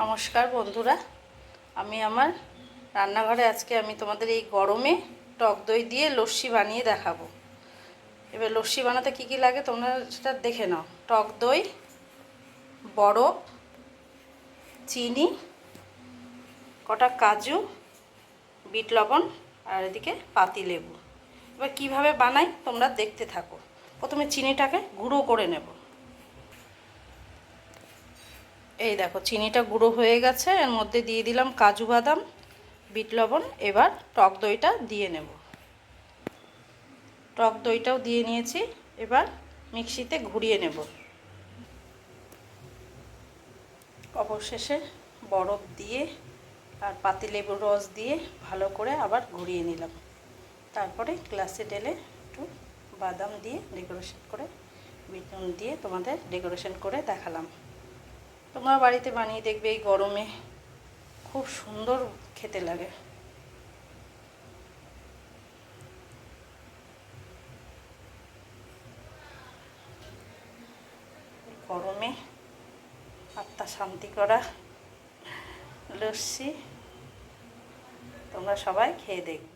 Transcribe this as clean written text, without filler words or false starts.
নমস্কার বন্ধুরা, আমি আমার রান্নাঘরে আজকে আমি তোমাদের এই গরমে টক দই দিয়ে লস্যি বানিয়ে দেখাবো। এবার লস্যি বানাতে কি কি লাগে তোমরা সেটা দেখে নাও। টক দই, বরফ, চিনি, কটা কাজু, বিট লবণ আর এদিকে পাতিলেবু। এবার কিভাবে বানাই তোমরা দেখতে থাকো। প্রথমে চিনিটাকে গুঁড়ো করে নেব। এই দেখো চিনিটা গুঁড়ো হয়ে গেছে, এর মধ্যে দিয়ে দিলাম কাজু বাদাম, বিট লবণ। এবার টক দইটা দিয়ে নেব। টক দইটাও দিয়ে নিয়েছি, এবার মিক্সিতে ঘুরিয়ে নেব। অবশেষে বরফ দিয়ে আর পাতিলেবুর রস দিয়ে ভালো করে আবার ঘুরিয়ে নিলাম। তারপরে গ্লাসে ঢেলে একটু বাদাম দিয়ে ডেকোরেশন করে, বিট নুন দিয়ে তোমাদের ডেকোরেশন করে দেখালাম। তোমরা বাড়িতে বানিয়ে দেখবে, এই গরমে খুব সুন্দর খেতে লাগে। গরমে আত্মা শান্তি করা লস্যি তোমরা সবাই খেয়ে দেখবে।